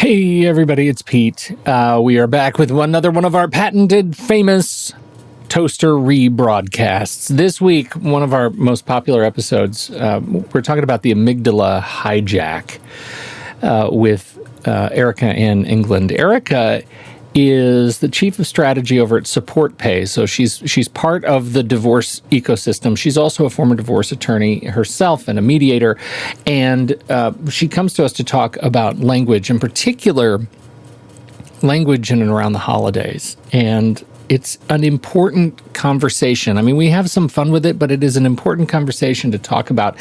Hey everybody, it's Pete. We are back with another one of our patented, famous toaster rebroadcasts. This week, one of our most popular episodes, we're talking about the Amygdala Hijack with Erika Anne Englund. Erika is the chief of strategy over at SupportPay. So she's part of the divorce ecosystem. She's also a former divorce attorney herself and a mediator. And she comes to us to talk about language, in particular, language in and around the holidays. And it's an important conversation. I mean, we have some fun with it, but it is an important conversation to talk about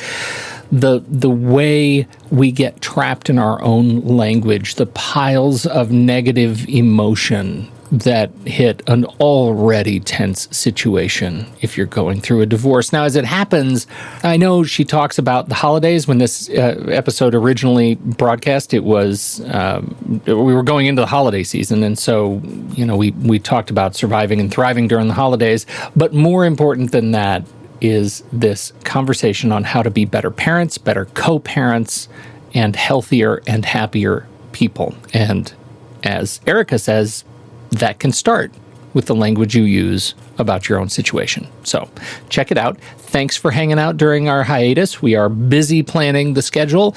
the way we get trapped in our own language, the piles of negative emotion that hit an already tense situation if you're going through a divorce. Now, as it happens, I know she talks about the holidays. When this episode originally broadcast, it was we were going into the holiday season, and so we talked about surviving and thriving during the holidays. But more important than that is this conversation on how to be better parents, better co-parents, and healthier and happier people. And as Erika says, that can start with the language you use about your own situation. So check it out. Thanks for hanging out during our hiatus. We are busy planning the schedule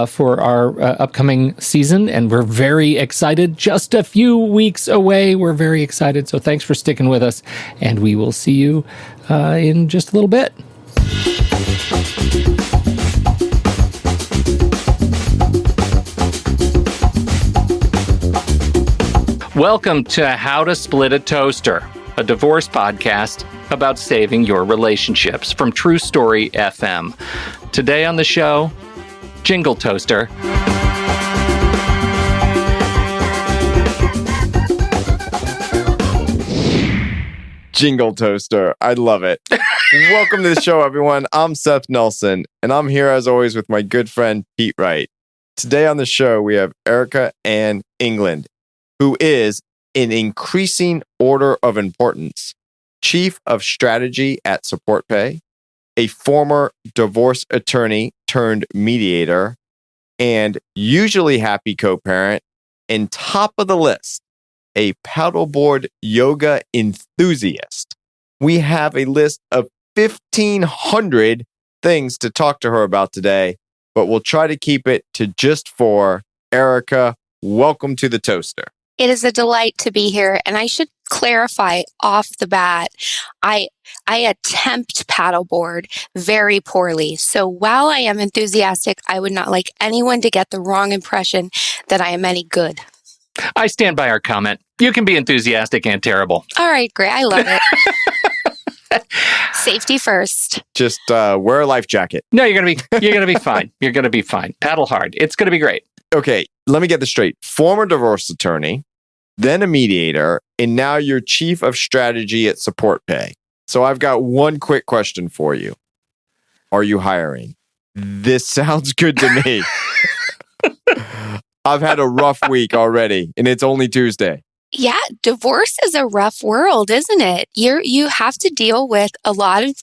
for our upcoming season, and we're very excited. Just a few weeks away. We're very excited. So thanks for sticking with us, and we will see you in just a little bit. Welcome to How to Split a Toaster, a divorce podcast about saving your relationships from True Story FM. Today on the show, Jingle Toaster. Jingle Toaster. I love it. Welcome to the show, everyone. I'm Seth Nelson, and I'm here as always with my good friend Pete Wright. Today on the show, we have Erika Anne Englund, who is, in increasing order of importance, Chief of Strategy at SupportPay, a former divorce attorney turned mediator, and usually happy co-parent, and top of the list, a paddleboard yoga enthusiast. We have a list of 1,500 things to talk to her about today, but we'll try to keep it to just 4. Erika, welcome to the Toaster. It is a delight to be here, and I should clarify off the bat, I attempt paddleboard very poorly. So while I am enthusiastic, I would not like anyone to get the wrong impression that I am any good. I stand by our comment. You can be enthusiastic and terrible. All right, great. I love it. Safety first. Just wear a life jacket. No, you're gonna be fine. You're gonna be fine. Paddle hard. It's gonna be great. Okay, let me get this straight. Former divorce attorney, then a mediator, and now you're chief of strategy at SupportPay. So I've got one quick question for you. Are you hiring? This sounds good to me. I've had a rough week already, and it's only Tuesday. Yeah, divorce is a rough world, isn't it? You have to deal with a lot of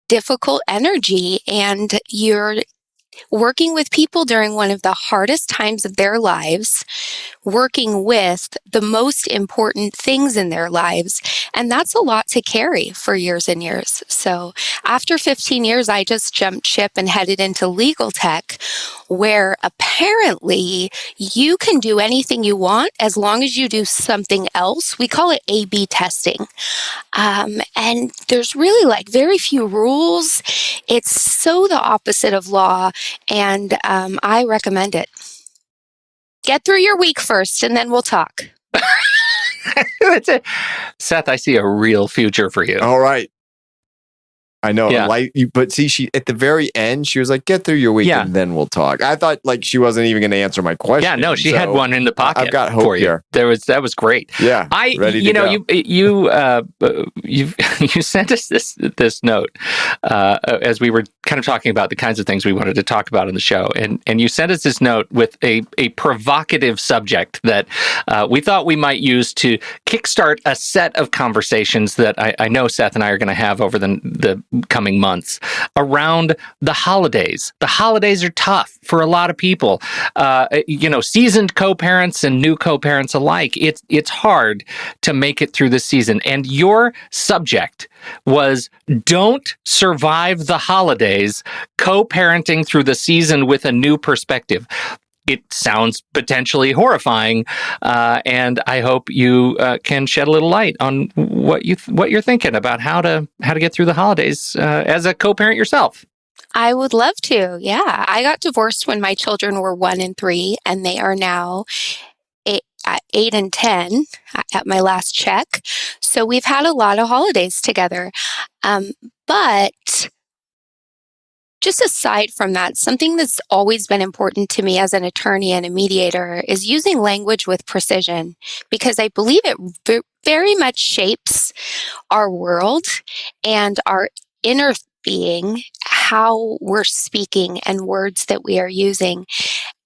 difficult energy, and you're working with people during one of the hardest times of their lives, working with the most important things in their lives. And that's a lot to carry for years and years. So after 15 years, I just jumped ship and headed into legal tech, where apparently you can do anything you want as long as you do something else. We call it A/B testing. And there's really very few rules. It's so the opposite of law, and I recommend it. Get through your week first, and then we'll talk. That's it. Seth, I see a real future for you. All right. I know, Yeah. but see, she at the very end, she was like, "Get through your week, Yeah. and then we'll talk." I thought she wasn't even going to answer my question. Yeah, no, she so had one in the pocket. I've got hope for you. here. That was great. Yeah, ready to go. You sent us this note as we were kind of talking about the kinds of things we wanted to talk about in the show, and you sent us this note with a provocative subject that we thought we might use to kickstart a set of conversations that I know Seth and I are going to have over the coming months around the holidays. The holidays are tough for a lot of people. Seasoned co-parents and new co-parents alike. It's hard to make it through the season. And your subject was Don't Survive the Holidays, Co-Parenting Through the Season with a New Perspective. It sounds potentially horrifying, and I hope you can shed a little light on what you're thinking about how to get through the holidays as a co-parent yourself. I would love to. Yeah, I got divorced when my children were 1 and 3, and they are now 8 and 10 at my last check. So we've had a lot of holidays together, but. Just aside from that, something that's always been important to me as an attorney and a mediator is using language with precision, because I believe it very much shapes our world and our inner being, how we're speaking and words that we are using.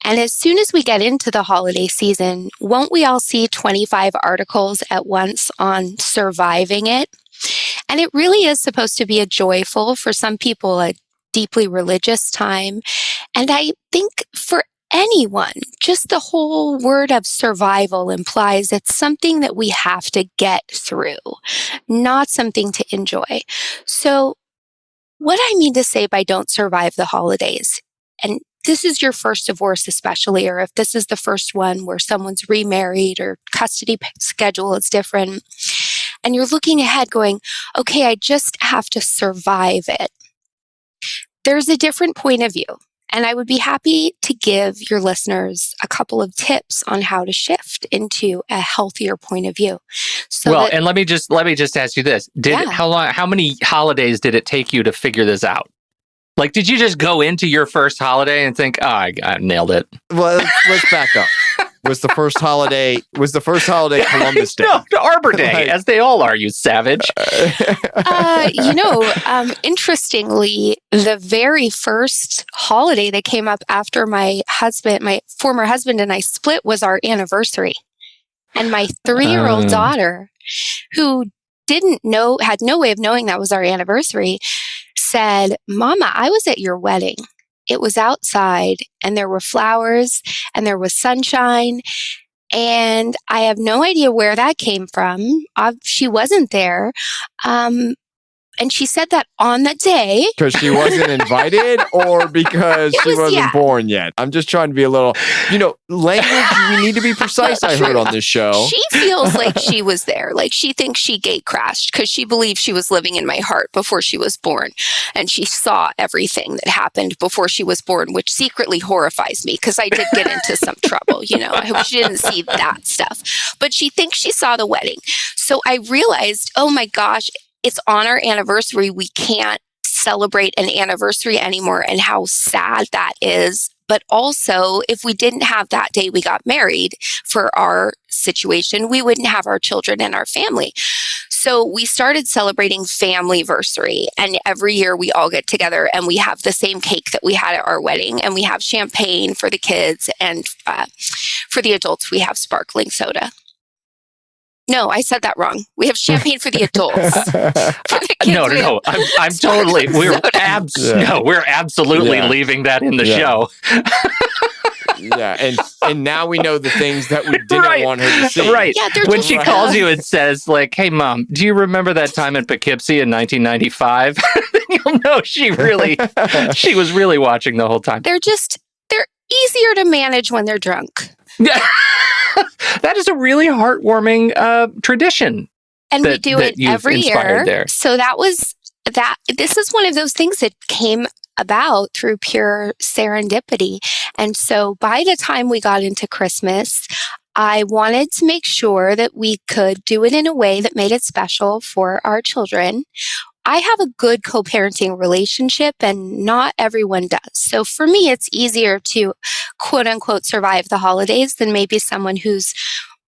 And as soon as we get into the holiday season, won't we all see 25 articles at once on surviving it? And it really is supposed to be a joyful, for some people, a deeply religious time. And I think for anyone, just the whole word of survival implies it's something that we have to get through, not something to enjoy. So what I mean to say by don't survive the holidays, and this is your first divorce especially, or if this is the first one where someone's remarried or custody schedule is different, and you're looking ahead going, okay, I just have to survive it. There's a different point of view, and I would be happy to give your listeners a couple of tips on how to shift into a healthier point of view. And let me just ask you this: how many holidays did it take you to figure this out? Like, did you just go into your first holiday and think, "Oh, I nailed it"? Well, let's back up. Was the first holiday Columbus Day? No, Arbor Day, as they all are, you savage. Interestingly, the very first holiday that came up after my former husband and I split was our anniversary. And my 3-year-old daughter, who had no way of knowing that was our anniversary, said, "Mama, I was at your wedding. It was outside and there were flowers and there was sunshine. And I have no idea where that came from. She wasn't there. And she said that on the day." Because she wasn't invited or because she wasn't born yet? I'm just trying to be a little, language, we need to be precise, I heard on this show. She feels like she was there. Like she thinks she gate crashed because she believes she was living in my heart before she was born. And she saw everything that happened before she was born, which secretly horrifies me because I did get into some trouble. I hope she didn't see that stuff. But she thinks she saw the wedding. So I realized, oh my gosh, it's on our anniversary. We can't celebrate an anniversary anymore, and how sad that is. But also, if we didn't have that day we got married for our situation, we wouldn't have our children and our family. So we started celebrating familyversary, and every year we all get together and we have the same cake that we had at our wedding, and we have champagne for the kids, and for the adults we have sparkling soda. No, I said that wrong. We have champagne for the adults. For the kids, No. I'm totally. We're absolutely leaving that in the show. Yeah, and now we know the things that we didn't want her to see. Right. Yeah, when she calls you and says, like, "Hey, Mom, do you remember that time in Poughkeepsie in 1995?" Then you'll know she was really watching the whole time. They're easier to manage when they're drunk. Yeah. That is a really heartwarming tradition. And we do it every year. There. So this is one of those things that came about through pure serendipity. And so by the time we got into Christmas, I wanted to make sure that we could do it in a way that made it special for our children. I have a good co-parenting relationship, and not everyone does. So for me, it's easier to quote unquote survive the holidays than maybe someone who's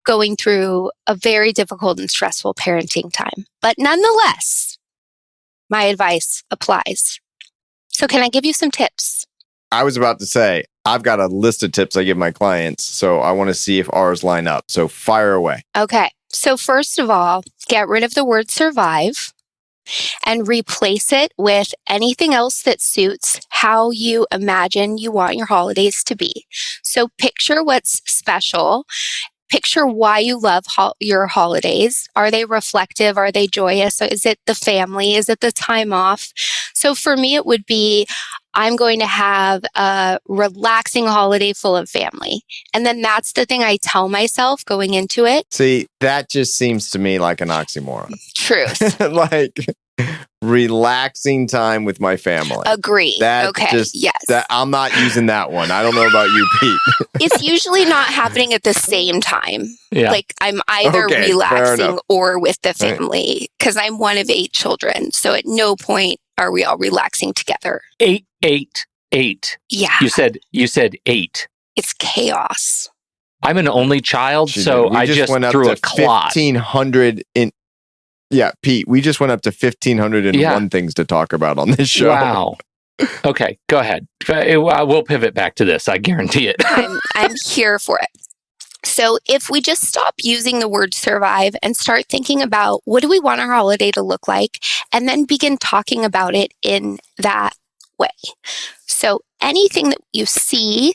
going through a very difficult and stressful parenting time. But nonetheless, my advice applies. So can I give you some tips? I was about to say, I've got a list of tips I give my clients, so I want to see if ours line up. So fire away. Okay. So first of all, get rid of the word survive. and replace it with anything else that suits how you imagine you want your holidays to be. So picture what's special. Picture why you love your holidays. Are they reflective? Are they joyous? Is it the family? Is it the time off? So for me, it would be, I'm going to have a relaxing holiday full of family. And then that's the thing I tell myself going into it. See, that just seems to me like an oxymoron. Truth. Like relaxing time with my family. Agree. That okay. Just, yes. That, I'm not using that one. I don't know about you, Pete. It's usually not happening at the same time. Yeah. Like I'm either Okay, relaxing or with the family because I'm one of 8 children. So at no point are we all relaxing together. 8, 8, 8. Yeah. You said 8. It's chaos. I'm an only child, Jeez, so we I just went up threw to a clot. 1,500 in. Yeah, Pete, we just went up to 1,501 things to talk about on this show. Wow. Okay, go ahead. We'll pivot back to this. I guarantee it. I'm here for it. So if we just stop using the word survive and start thinking about what do we want our holiday to look like, and then begin talking about it in that way. So anything that you see,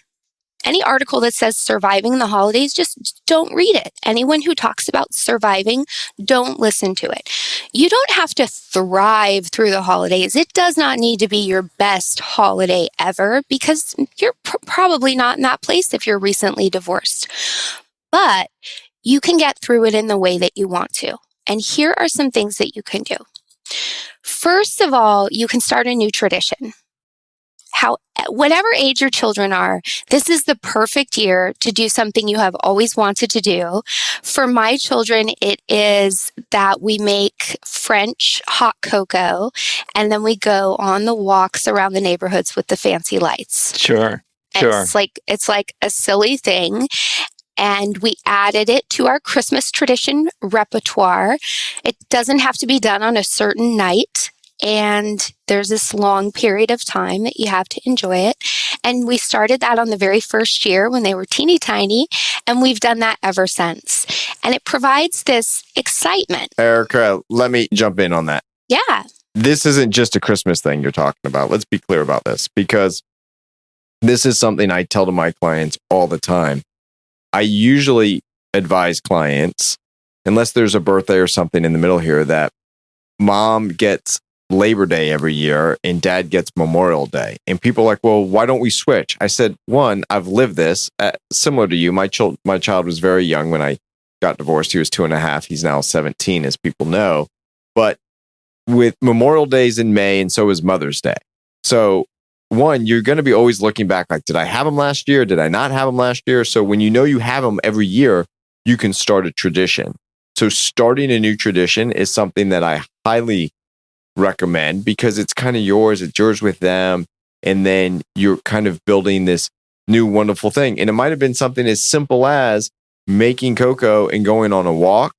any article that says surviving the holidays, just don't read it. Anyone who talks about surviving, don't listen to it. You don't have to thrive through the holidays. It does not need to be your best holiday ever because you're probably not in that place if you're recently divorced. But you can get through it in the way that you want to. And here are some things that you can do. First of all, you can start a new tradition. Whatever age your children are, this is the perfect year to do something you have always wanted to do. For my children, it is that we make French hot cocoa and then we go on the walks around the neighborhoods with the fancy lights. Sure. It's like a silly thing. And we added it to our Christmas tradition repertoire. It doesn't have to be done on a certain night. And there's this long period of time that you have to enjoy it. And we started that on the very first year when they were teeny tiny. And we've done that ever since. And it provides this excitement. Erika, let me jump in on that. Yeah. This isn't just a Christmas thing you're talking about. Let's be clear about this because this is something I tell to my clients all the time. I usually advise clients, unless there's a birthday or something in the middle here, that mom gets Labor Day every year and dad gets Memorial Day. And people are like, well, why don't we switch? I said, one, I've lived this similar to you. My child was very young when I got divorced. He was 2.5. He's now 17, as people know. But with Memorial Days in May, and so is Mother's Day. So one, you're going to be always looking back like, did I have them last year? Did I not have them last year? So when you know you have them every year, you can start a tradition. So starting a new tradition is something that I highly recommend because it's kind of yours. It's yours with them. And then you're kind of building this new wonderful thing. And it might have been something as simple as making cocoa and going on a walk,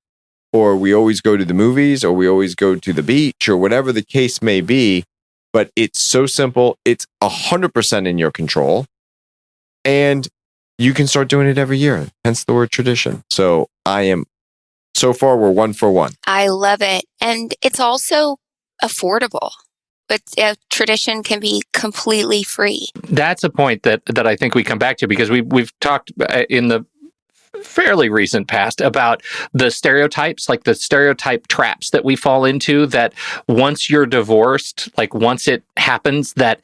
or we always go to the movies, or we always go to the beach, or whatever the case may be. But it's so simple. It's 100% in your control. And you can start doing it every year. Hence the word tradition. So so far, we're 1 for 1. I love it. And it's also affordable. But a tradition can be completely free. That's a point that I think we come back to because we've talked in the fairly recent past about the stereotypes, like the stereotype traps that we fall into, that once you're divorced, like once it happens, that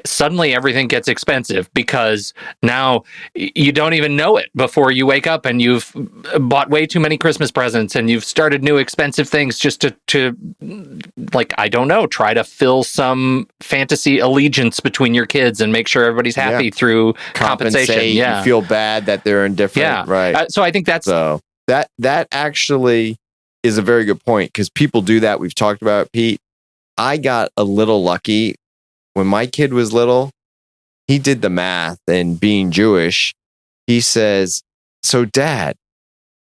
suddenly everything gets expensive because now you don't even know it before you wake up and you've bought way too many Christmas presents and you've started new expensive things just to like, I don't know, try to fill some fantasy allegiance between your kids and make sure everybody's happy through compensation. Yeah. You feel bad that they're indifferent. Yeah. Right. So I think that actually is a very good point because people do that. We've talked about it, Pete. I got a little lucky when my kid was little. He did the math, and being Jewish, he says, so Dad,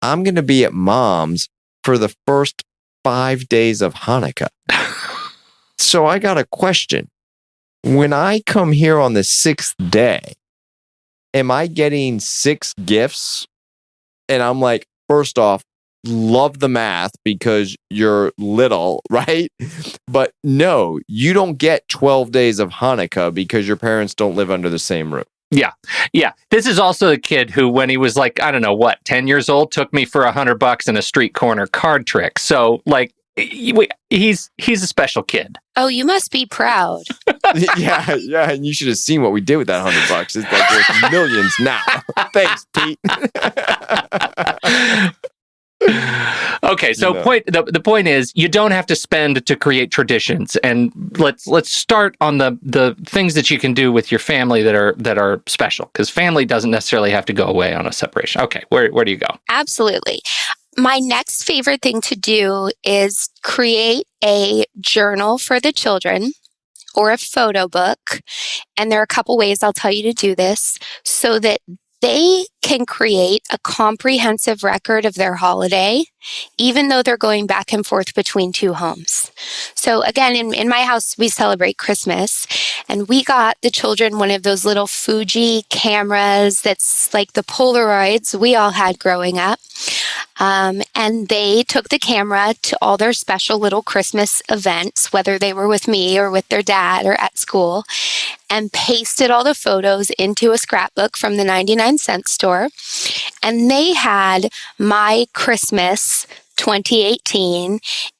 I'm going to be at Mom's for the first 5 days of Hanukkah. So I got a question. When I come here on the 6th day, am I getting 6 gifts? And I'm like, first off, love the math because you're little, right? But no, you don't get 12 days of Hanukkah because your parents don't live under the same roof. Yeah. Yeah. This is also a kid who, when he was like, I don't know what, 10 years old, took me for $100 in a street corner card trick. So like, he's a special kid. Oh, you must be proud. Yeah. And you should have seen what we did with that $100. It's like worth millions now. Thanks, Pete. Okay, so the point is, you don't have to spend to create traditions, and let's start on the things that you can do with your family that are special, because family doesn't necessarily have to go away on a separation. Okay, where do you go? Absolutely. My next favorite thing to do is create a journal for the children or a photo book, and there are a couple ways I'll tell you to do this so that they can create a comprehensive record of their holiday, even though they're going back and forth between two homes. So again, in my house, we celebrate Christmas, and we got the children one of those little Fuji cameras that's like the Polaroids we all had growing up. And they took the camera to all their special little Christmas events, whether they were with me or with their dad or at school, and pasted all the photos into a scrapbook from the 99-cent store. And they had my Christmas 2018,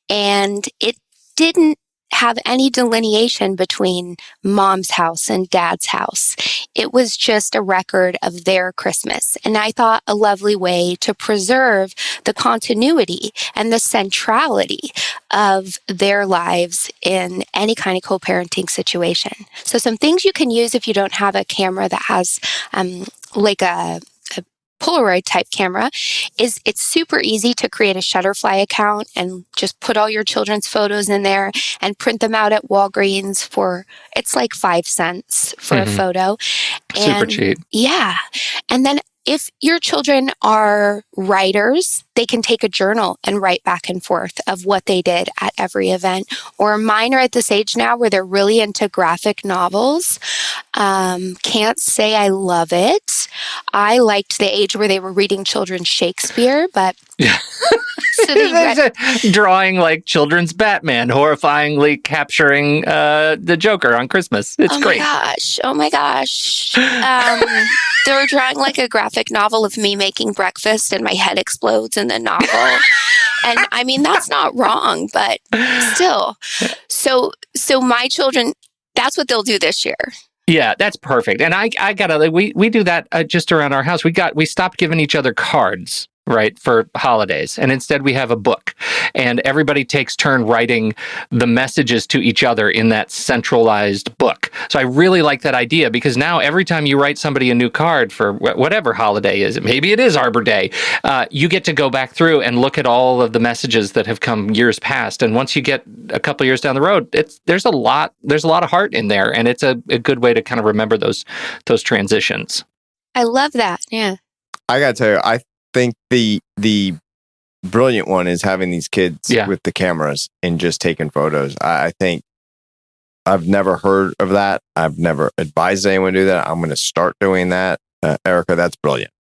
and it didn't have any delineation between mom's house and dad's house. It was just a record of their Christmas. And I thought a lovely way to preserve the continuity and the centrality of their lives in any kind of co-parenting situation. So some things you can use if you don't have a camera that has like a Polaroid type camera is it's super easy to create a Shutterfly account and just put all your children's photos in there and print them out at Walgreens for, it's like 5 cents for a photo. Super cheap. Yeah. And then if your children are writers, they can take a journal and write back and forth of what they did at every event. Or mine are at this age now where they're really into graphic novels. Can't say I love it. I liked the age where they were reading children's Shakespeare, but... Yeah. So drawing like children's Batman, horrifyingly capturing the Joker on Christmas. It's great. Oh my gosh. They were drawing like a graphic novel of me making breakfast and my head explodes in the novel. And I mean, that's not wrong, but still. So my children, that's what they'll do this year. Yeah, that's perfect. And I gotta, we do that just around our house. We stopped giving each other cards, right, for holidays. And instead we have a book, and everybody takes turn writing the messages to each other in that centralized book. So I really like that idea, because now every time you write somebody a new card for whatever holiday is, maybe it is Arbor Day, you get to go back through and look at all of the messages that have come years past. And once you get a couple years down the road, there's a lot of heart in there, and it's a good way to kind of remember those transitions. I love that. Yeah. I gotta tell you, I think the brilliant one is having these kids with the cameras and just taking photos. I think I've never heard of that. I've never advised anyone to do that. I'm going to start doing that. Erika, that's brilliant.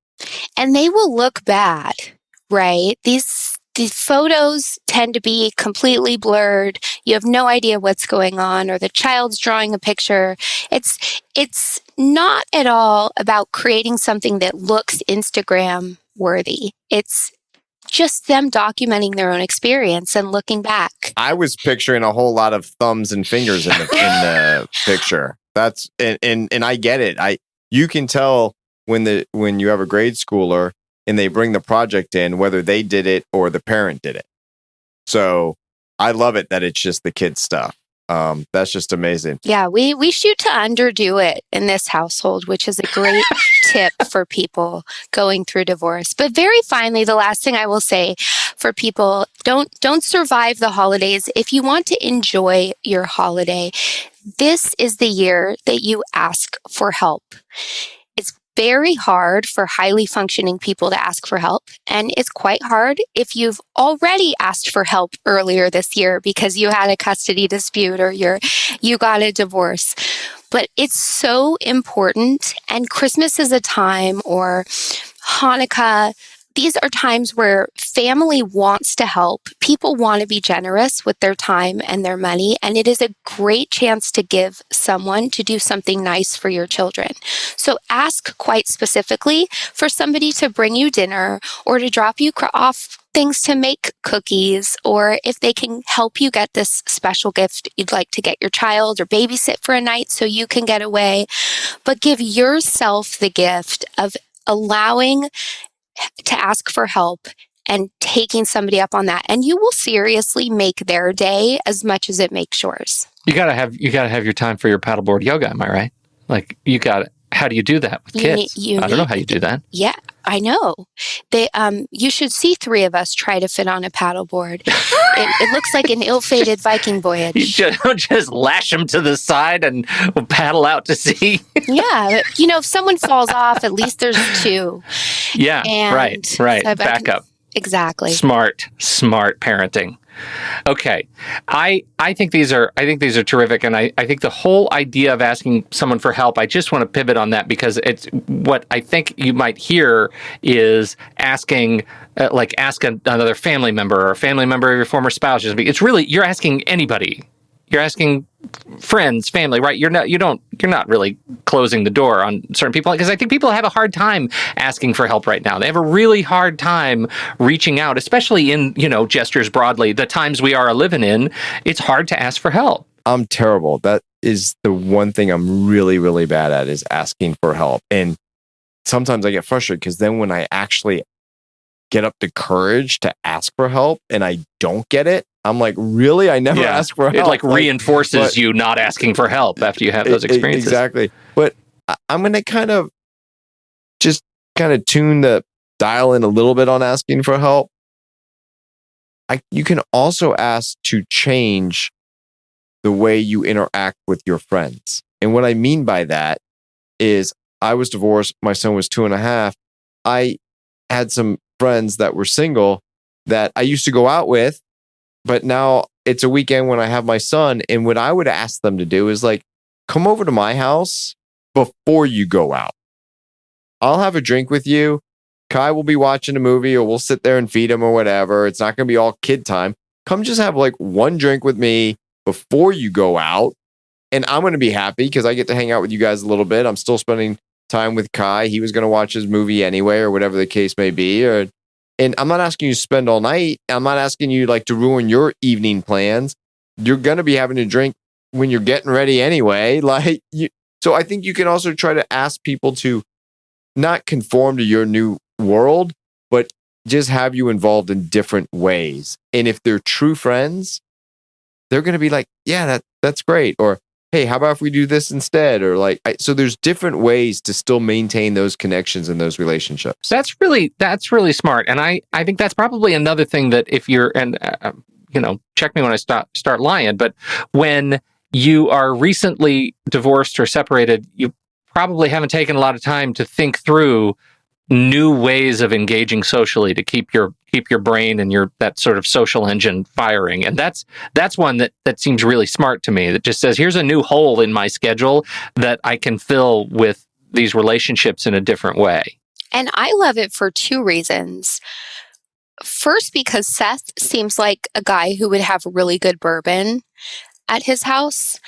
And they will look bad, right? These photos tend to be completely blurred. You have no idea what's going on, or the child's drawing a picture. It's not at all about creating something that looks Instagram worthy. It's just them documenting their own experience and looking back. I was picturing a whole lot of thumbs and fingers in the picture. That's and I get it. You can tell when you have a grade schooler and they bring the project in, whether they did it or the parent did it. So I love it that it's just the kids' stuff. That's just amazing. Yeah, we shoot to underdo it in this household, which is a great tip for people going through divorce. But very finally, the last thing I will say for people, don't survive the holidays. If you want to enjoy your holiday, this is the year that you ask for help. It's very hard for highly functioning people to ask for help. And it's quite hard if you've already asked for help earlier this year because you had a custody dispute or you got a divorce. But it's so important. And Christmas is a time, or Hanukkah, these are times where family wants to help. People want to be generous with their time and their money, and it is a great chance to give someone to do something nice for your children. So ask quite specifically for somebody to bring you dinner or to drop you off things to make cookies, or if they can help you get this special gift you'd like to get your child, or babysit for a night so you can get away. But give yourself the gift of allowing to ask for help and taking somebody up on that. And you will seriously make their day as much as it makes yours. You gotta have your time for your paddleboard yoga, am I right? Like, how do you do that with kids? I don't know how you do that. Yeah, I know. You should see three of us try to fit on a paddleboard. It looks like an ill-fated Viking voyage. You just lash them to the side and paddle out to sea. Yeah, but, if someone falls off, at least there's two. Yeah, right. So Backup. Exactly. Smart parenting. Okay. I think these are terrific, and I think the whole idea of asking someone for help, I just want to pivot on that, because it's what I think you might hear is asking ask another family member or a family member of your former spouse. It's really, you're asking anybody. You're asking friends, family, right? You're not really closing the door on certain people, because I think people have a hard time asking for help right now. They have a really hard time reaching out, especially in, gestures broadly. The times we are living in, it's hard to ask for help. I'm terrible. That is the one thing I'm really, really bad at, is asking for help. And sometimes I get frustrated, because then when I actually get up the courage to ask for help and I don't get it, I'm like, really? I never asked for help. It reinforces you not asking for help after you have those experiences. Exactly. But I'm going to kind of tune the dial in a little bit on asking for help. You can also ask to change the way you interact with your friends. And what I mean by that is, I was divorced. My son was 2.5. I had some friends that were single that I used to go out with, but now it's a weekend when I have my son. And what I would ask them to do is, like, come over to my house before you go out. I'll have a drink with you. Kai will be watching a movie, or we'll sit there and feed him or whatever. It's not going to be all kid time. Come just have one drink with me before you go out. And I'm going to be happy because I get to hang out with you guys a little bit. I'm still spending time with Kai. He was going to watch his movie anyway, or whatever the case may be. And I'm not asking you to spend all night. I'm not asking you to ruin your evening plans. You're going to be having a drink when you're getting ready anyway. So I think you can also try to ask people to not conform to your new world, but just have you involved in different ways. And if they're true friends, they're going to be like, yeah, that's great. Or, hey, how about if we do this instead? Or so there's different ways to still maintain those connections and those relationships. That's really smart. And I think that's probably another thing that if you're, and check me when I start lying, but when you are recently divorced or separated, you probably haven't taken a lot of time to think through new ways of engaging socially to keep your brain and that sort of social engine firing. And that's one that seems really smart to me, that just says, here's a new hole in my schedule that I can fill with these relationships in a different way. And I love it for two reasons. First, because Seth seems like a guy who would have really good bourbon at his house.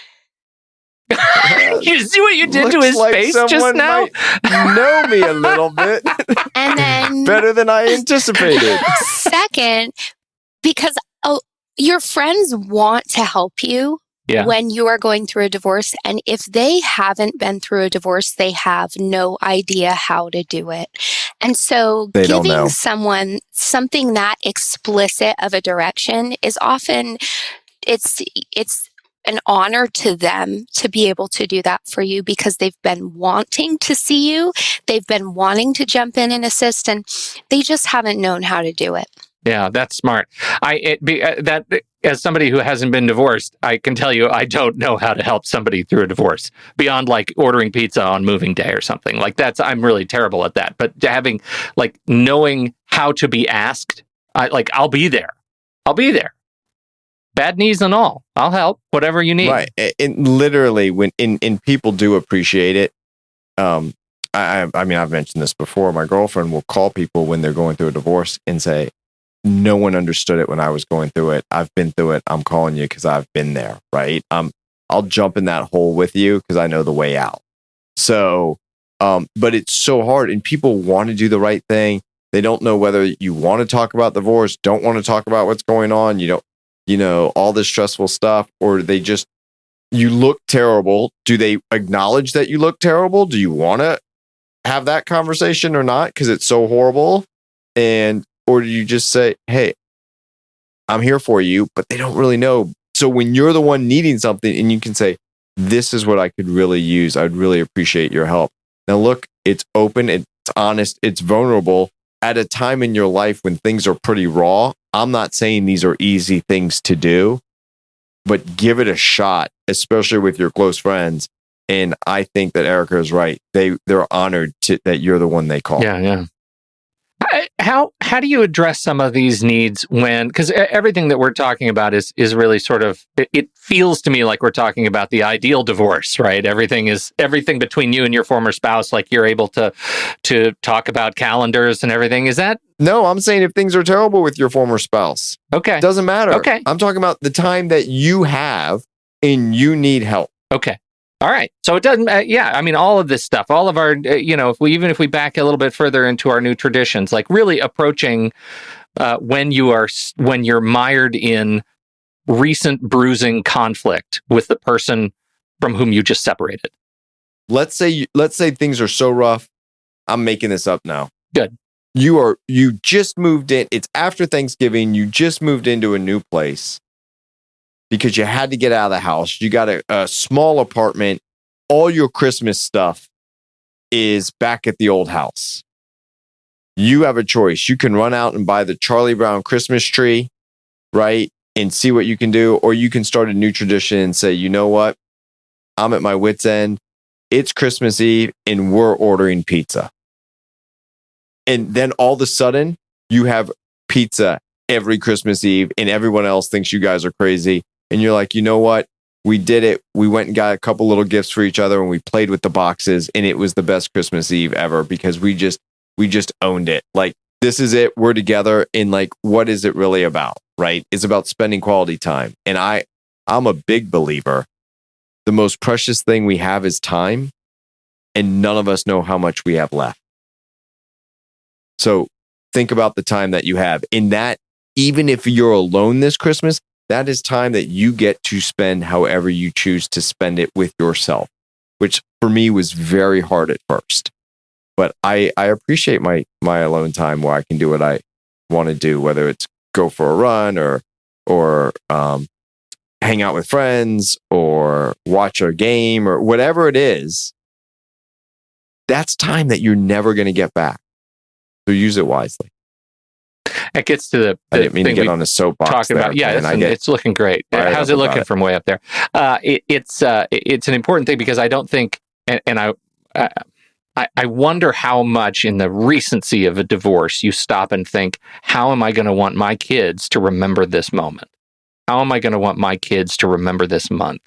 You see what you did to his face just now? Might know me a little bit. And then better than I anticipated. Second, because your friends want to help you when you are going through a divorce. And if they haven't been through a divorce, they have no idea how to do it. And so giving someone something that explicit of a direction is often, it's an honor to them to be able to do that for you, because they've been wanting to see you. They've been wanting to jump in and assist, and they just haven't known how to do it. Yeah, that's smart. As somebody who hasn't been divorced, I can tell you I don't know how to help somebody through a divorce beyond ordering pizza on moving day or something. I'm really terrible at that. But having knowing how to be asked, I'll be there. I'll be there. Bad knees and all. I'll help. Whatever you need. Right. And literally, when people do appreciate it, I mean, I've mentioned this before. My girlfriend will call people when they're going through a divorce and say, no one understood it when I was going through it. I've been through it. I'm calling you because I've been there, right? I'll jump in that hole with you because I know the way out. So, but it's so hard, and people want to do the right thing. They don't know whether you want to talk about divorce, don't want to talk about what's going on. You don't, all this stressful stuff, or they just, you look terrible. Do they acknowledge that you look terrible? Do you want to have that conversation or not? Because it's so horrible. Or do you just say, hey, I'm here for you, but they don't really know. So when you're the one needing something and you can say, this is what I could really use, I'd really appreciate your help. Now look, it's open, it's honest, it's vulnerable at a time in your life when things are pretty raw. I'm not saying these are easy things to do, but give it a shot, especially with your close friends. And I think that Erika is right. They're honored that you're the one they call. Yeah. How do you address some of these needs when, because everything that we're talking about is really sort of, it feels to me like we're talking about the ideal divorce, right? Everything between you and your former spouse, like you're able to talk about calendars and everything. Is that? No, I'm saying if things are terrible with your former spouse. Okay. It doesn't matter. Okay. I'm talking about the time that you have and you need help. Okay. All right. So it doesn't, I mean, all of this stuff, all of our, if we back a little bit further into our new traditions, like really approaching when you're mired in recent bruising conflict with the person from whom you just separated. Let's say things are so rough. I'm making this up now. Good. You just moved in. It's after Thanksgiving. You just moved into a new place because you had to get out of the house. You got a small apartment. All your Christmas stuff is back at the old house. You have a choice. You can run out and buy the Charlie Brown Christmas tree, right? And see what you can do. Or you can start a new tradition and say, you know what? I'm at my wit's end. It's Christmas Eve and we're ordering pizza. And then all of a sudden, you have pizza every Christmas Eve and everyone else thinks you guys are crazy. And you're like, you know what? We did it. We went and got a couple little gifts for each other and we played with the boxes. And it was the best Christmas Eve ever because we just owned it. Like, this is it. We're together. And like, what is it really about? Right? It's about spending quality time. And I'm a big believer. The most precious thing we have is time. And none of us know how much we have left. So think about the time that you have. In that, even if you're alone this Christmas, that is time that you get to spend however you choose to spend it with yourself, which for me was very hard at first. But I appreciate my alone time where I can do what I want to do, whether it's go for a run or hang out with friends or watch a game or whatever it is. That's time that you're never going to get back. So use it wisely. It gets to the I didn't mean to get on a soapbox. Talk about, it's looking great. How's it looking from way up there? It's an important thing because I don't think, and I wonder how much in the recency of a divorce you stop and think, how am I going to want my kids to remember this moment? How am I going to want my kids to remember this month?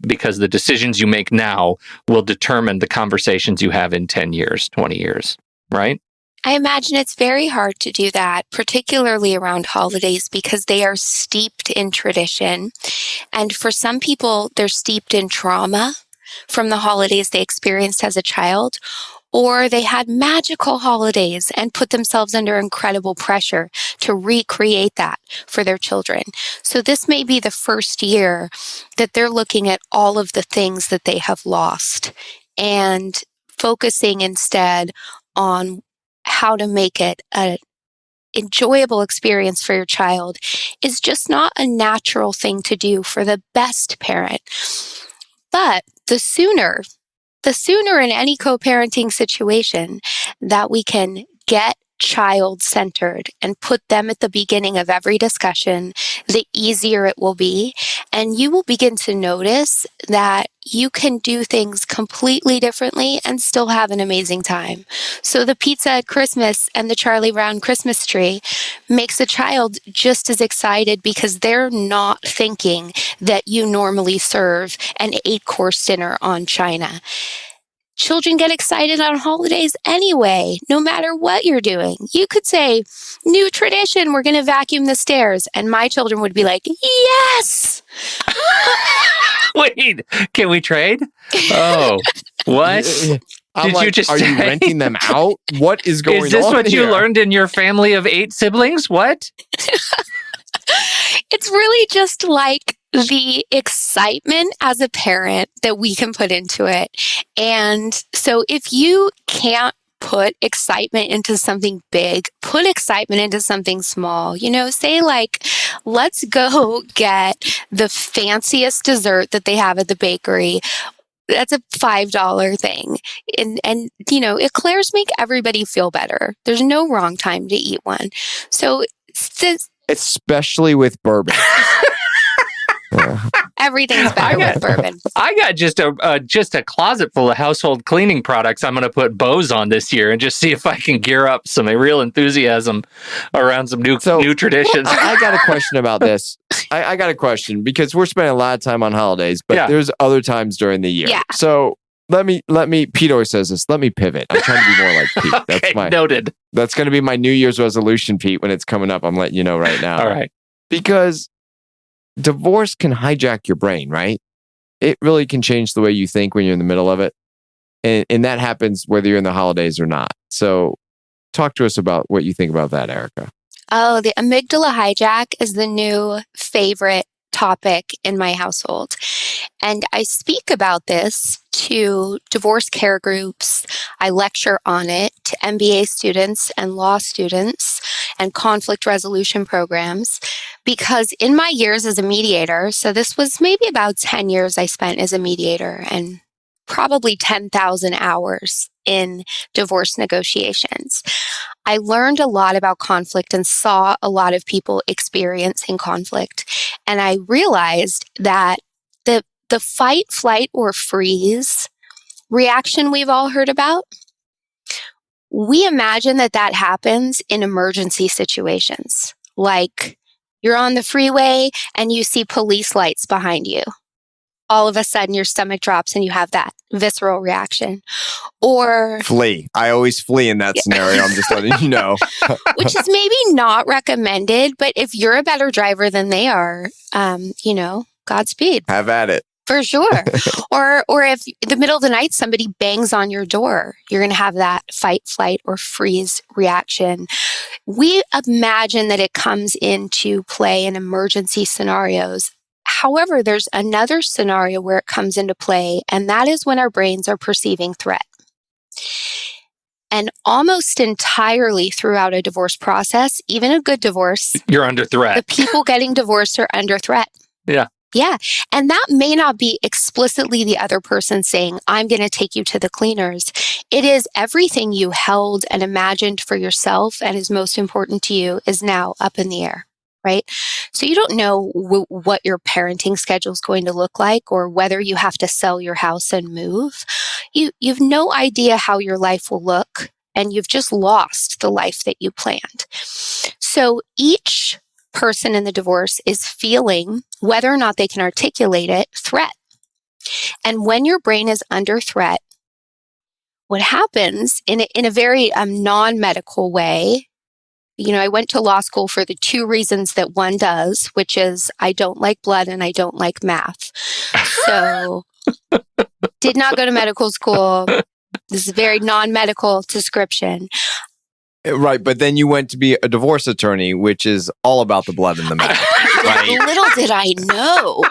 Because the decisions you make now will determine the conversations you have in 10 years, 20 years, right? I imagine it's very hard to do that, particularly around holidays, because they are steeped in tradition. And for some people, they're steeped in trauma from the holidays they experienced as a child, or they had magical holidays and put themselves under incredible pressure to recreate that for their children. So this may be the first year that they're looking at all of the things that they have lost and focusing instead on how to make it an enjoyable experience for your child is just not a natural thing to do for the best parent. But the sooner in any co-parenting situation that we can get child-centered and put them at the beginning of every discussion, the easier it will be. And you will begin to notice that you can do things completely differently and still have an amazing time. So the pizza at Christmas and the Charlie Brown Christmas tree makes a child just as excited because they're not thinking that you normally serve an 8-course dinner on China. Children get excited on holidays anyway, no matter what you're doing. You could say, new tradition, we're going to vacuum the stairs. And my children would be like, yes! Wait, can we trade? Oh, what? I'm Did like, you just are you say- renting them out? What is going on? Is this what here? you learned in your family of 8 siblings? What? It's really just like the excitement as a parent that we can put into it. And so if you can't put excitement into something big, put excitement into something small. You know, say like, let's go get the fanciest dessert that they have at the bakery. That's a $5 thing. And you know, eclairs make everybody feel better. There's no wrong time to eat one. So especially with bourbon. everything's better with bourbon. I got just a closet full of household cleaning products I'm going to put bows on this year and just see if I can gear up some real enthusiasm around some new traditions. I got a question about this. I got a question because we're spending a lot of time on holidays, but there's other times during the year. Yeah. So let me, Pete always says this, let me pivot. I'm trying to be more like Pete. Okay, noted. That's going to be my New Year's resolution, Pete, when it's coming up. I'm letting you know right now. All right. Because divorce can hijack your brain, right? It really can change the way you think when you're in the middle of it. And that happens whether you're in the holidays or not. So talk to us about what you think about that, Erika. Oh, the amygdala hijack is the new favorite topic in my household. And I speak about this to divorce care groups. I lecture on it to MBA students and law students and conflict resolution programs because in my years as a mediator, so this was maybe about 10 years I spent as a mediator and probably 10,000 hours in divorce negotiations. I learned a lot about conflict and saw a lot of people experiencing conflict. And I realized that the fight, flight, or freeze reaction we've all heard about, we imagine that happens in emergency situations. Like you're on the freeway and you see police lights behind you. All of a sudden your stomach drops and you have that visceral reaction. Or flee. I always flee in that scenario. I'm just letting you know. Which is maybe not recommended, but if you're a better driver than they are, Godspeed. Have at it. For sure. or if in the middle of the night somebody bangs on your door, you're going to have that fight, flight, or freeze reaction. We imagine that it comes into play in emergency scenarios. However, there's another scenario where it comes into play, and that is when our brains are perceiving threat. And almost entirely throughout a divorce process, even a good divorce, you're under threat. The people getting divorced are under threat. Yeah. Yeah. And that may not be explicitly the other person saying, I'm going to take you to the cleaners. It is everything you held and imagined for yourself and is most important to you is now up in the air, right? So you don't know what your parenting schedule is going to look like or whether you have to sell your house and move. You've no idea how your life will look, and you've just lost the life that you planned. So each person in the divorce is feeling, whether or not they can articulate it, threat. And when your brain is under threat, what happens in a very non-medical way, I went to law school for the 2 reasons that one does, which is I don't like blood and I don't like math. So did not go to medical school. This is a very non-medical description. Right, but then you went to be a divorce attorney, which is all about the blood and the math. Right? Little did I know.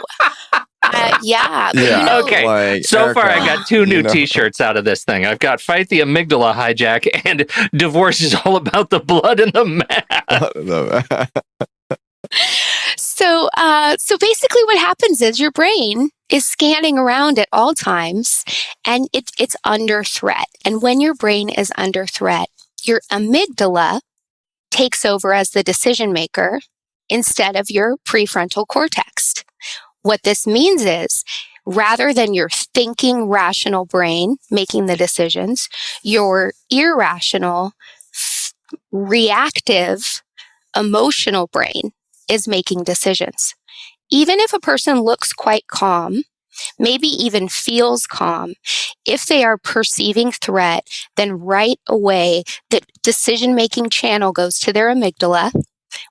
Okay. So far, I got 2 new T-shirts out of this thing. I've got "Fight the Amygdala Hijack" and "Divorce is all about the blood and the math." So basically, what happens is your brain is scanning around at all times, and it's under threat. And when your brain is under threat, your amygdala takes over as the decision maker instead of your prefrontal cortex. What this means is, rather than your thinking, rational brain making the decisions, your irrational, reactive, emotional brain is making decisions. Even if a person looks quite calm, maybe even feels calm, if they are perceiving threat, then right away the decision-making channel goes to their amygdala,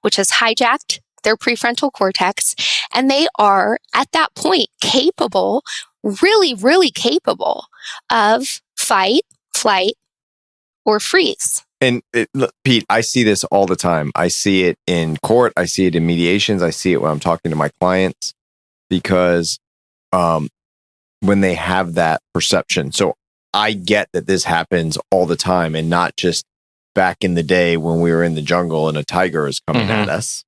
which has hijacked their prefrontal cortex, and they are at that point capable, really, really capable of fight, flight, or freeze. And look, Pete, I see this all the time. I see it in court. I see it in mediations. I see it when I'm talking to my clients, because when they have that perception. So I get that this happens all the time, and not just back in the day when we were in the jungle and a tiger is coming at us.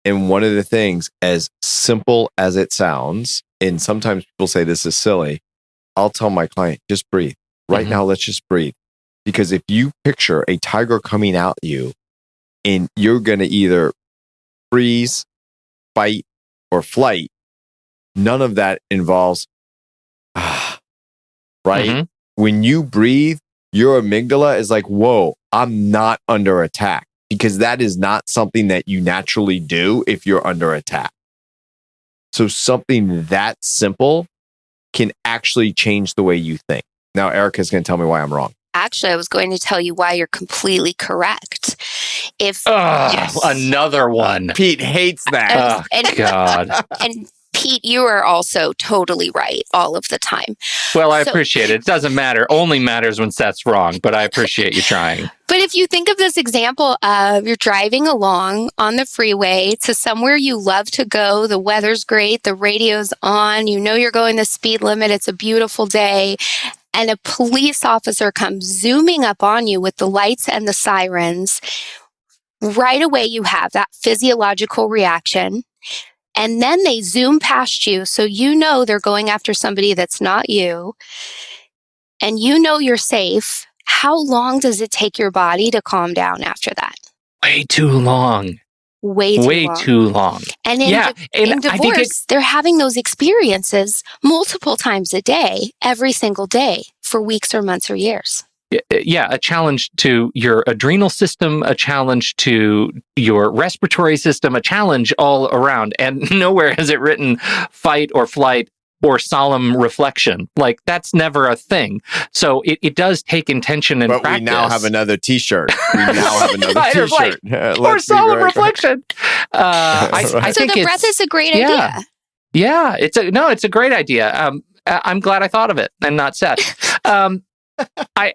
And one of the things, as simple as it sounds, and sometimes people say this is silly, I'll tell my client, just breathe. Right now, let's just breathe. Because if you picture a tiger coming at you, and you're going to either freeze, fight, or flight, none of that involves, right? When you breathe, your amygdala is like, whoa, I'm not under attack. Because that is not something that you naturally do if you're under attack. So something that simple can actually change the way you think. Now, Erica's going to tell me why I'm wrong. Actually, I was going to tell you why you're completely correct. If another one. Pete hates that. God. And Pete, you are also totally right all of the time. Well, I appreciate it. It doesn't matter. Only matters when Seth's wrong, but I appreciate you trying. But if you think of this example of you're driving along on the freeway to somewhere you love to go, the weather's great, the radio's on, you know you're going the speed limit, it's a beautiful day, and a police officer comes zooming up on you with the lights and the sirens, right away you have that physiological reaction. And then they zoom past you, so you know they're going after somebody that's not you, and you know you're safe. How long does it take your body to calm down after that? Way too long. Way too long. And in divorce, they're having those experiences multiple times a day, every single day, for weeks or months or years. Yeah, a challenge to your adrenal system, a challenge to your respiratory system, a challenge all around. And nowhere has it written fight or flight or solemn reflection. Like, that's never a thing. So it does take intention and practice. But we now have another T-shirt. Or solemn reflection. I think the breath is a great idea. Yeah, it's a great idea. I'm glad I thought of it and not Seth. I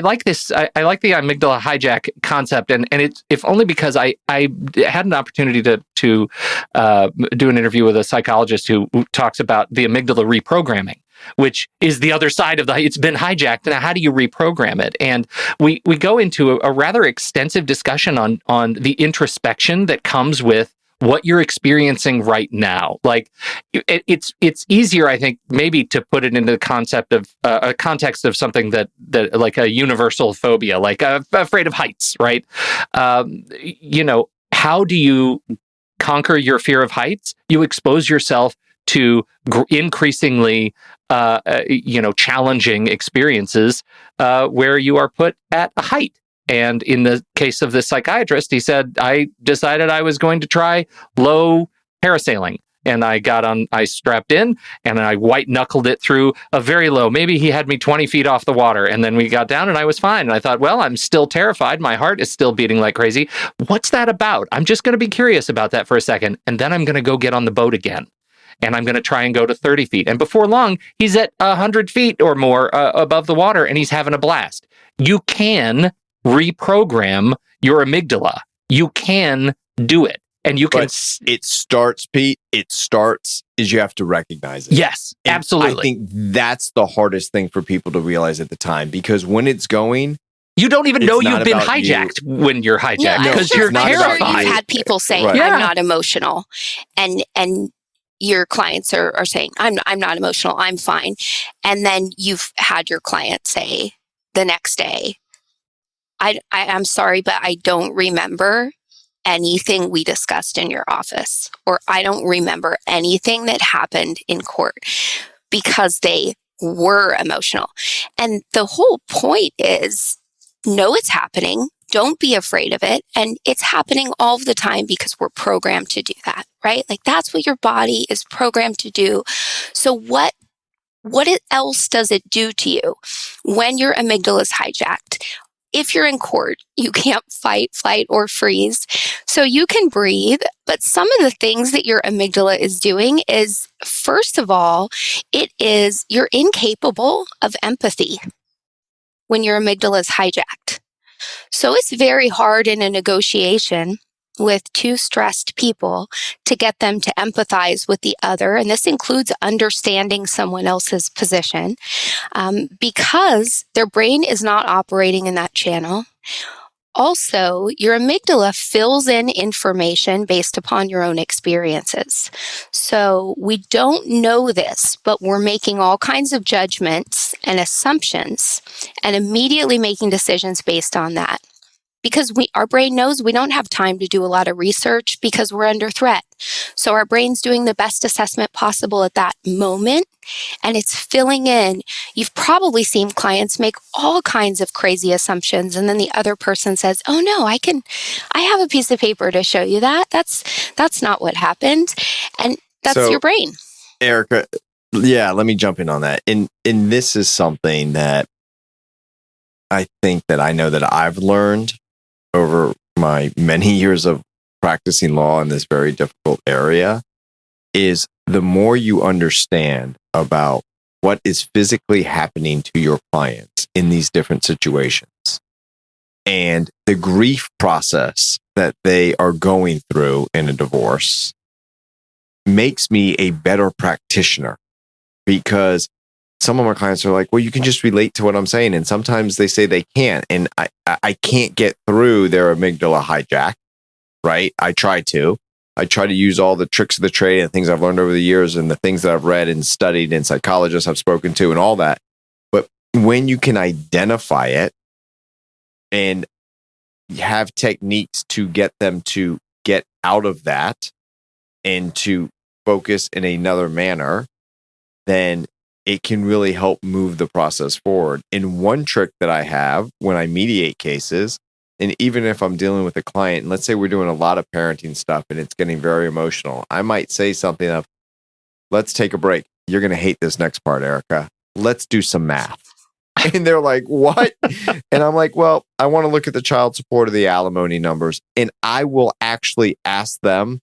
like this. I like the amygdala hijack concept, and it's if only because I had an opportunity to do an interview with a psychologist who talks about the amygdala reprogramming, which is the other side of it's been hijacked. Now, how do you reprogram it? And we go into a rather extensive discussion on the introspection that comes with what you're experiencing right now. Like, it's easier, I think, maybe to put it into the concept of a context of something that like a universal phobia, like afraid of heights, right? How do you conquer your fear of heights? You expose yourself to increasingly, challenging experiences where you are put at a height. And in the case of the psychiatrist, he said, I decided I was going to try low parasailing. And I strapped in and I white knuckled it through a very low. Maybe he had me 20 feet off the water. And then we got down and I was fine. And I thought, well, I'm still terrified. My heart is still beating like crazy. What's that about? I'm just going to be curious about that for a second. And then I'm going to go get on the boat again. And I'm going to try and go to 30 feet. And before long, he's at 100 feet or more above the water and he's having a blast. You can reprogram your amygdala. You can do it. And you can. But it starts, Pete. It starts is you have to recognize it. Yes, and absolutely. I think that's the hardest thing for people to realize at the time, because when it's going, you don't even know you've been hijacked when you're hijacked because you're terrified. I'm sure you've had people say, I'm not emotional. And your clients are saying, I'm not emotional. I'm fine. And then you've had your client say the next day, I'm sorry, but I don't remember anything we discussed in your office, or I don't remember anything that happened in court, because they were emotional. And the whole point is, know it's happening, Don't be afraid of it. And it's happening all the time because we're programmed to do that, right? Like that's what your body is programmed to do. So what else does it do to you when your amygdala is hijacked? If you're in court, you can't fight, flight, or freeze. So you can breathe. But some of the things that your amygdala is doing is, first of all, you're incapable of empathy when your amygdala is hijacked. So it's very hard in a negotiation with two stressed people to get them to empathize with the other. And this includes understanding someone else's position because their brain is not operating in that channel. Also, your amygdala fills in information based upon your own experiences. So we don't know this, but we're making all kinds of judgments and assumptions and immediately making decisions based on that. Because our brain knows we don't have time to do a lot of research because we're under threat. So our brain's doing the best assessment possible at that moment, and it's filling in. You've probably seen clients make all kinds of crazy assumptions, and then the other person says, "Oh no, I have a piece of paper to show you that. That's not what happened." And that's your brain. Erika, yeah, let me jump in on that. And this is something that I think that I know that I've learned over my many years of practicing law in this very difficult area, is the more you understand about what is physically happening to your clients in these different situations and the grief process that they are going through in a divorce, makes me a better practitioner. Because some of my clients are like, well, you can just relate to what I'm saying. And sometimes they say they can't. And I can't get through their amygdala hijack, right? I try to use all the tricks of the trade and things I've learned over the years and the things that I've read and studied and psychologists I've spoken to and all that. But when you can identify it and have techniques to get them to get out of that and to focus in another manner, then it can really help move the process forward. And one trick that I have when I mediate cases, and even if I'm dealing with a client, and let's say we're doing a lot of parenting stuff and it's getting very emotional, I might say something of, let's take a break. You're going to hate this next part, Erika. Let's do some math. And they're like, what? And I'm like, well, I want to look at the child support or the alimony numbers. And I will actually ask them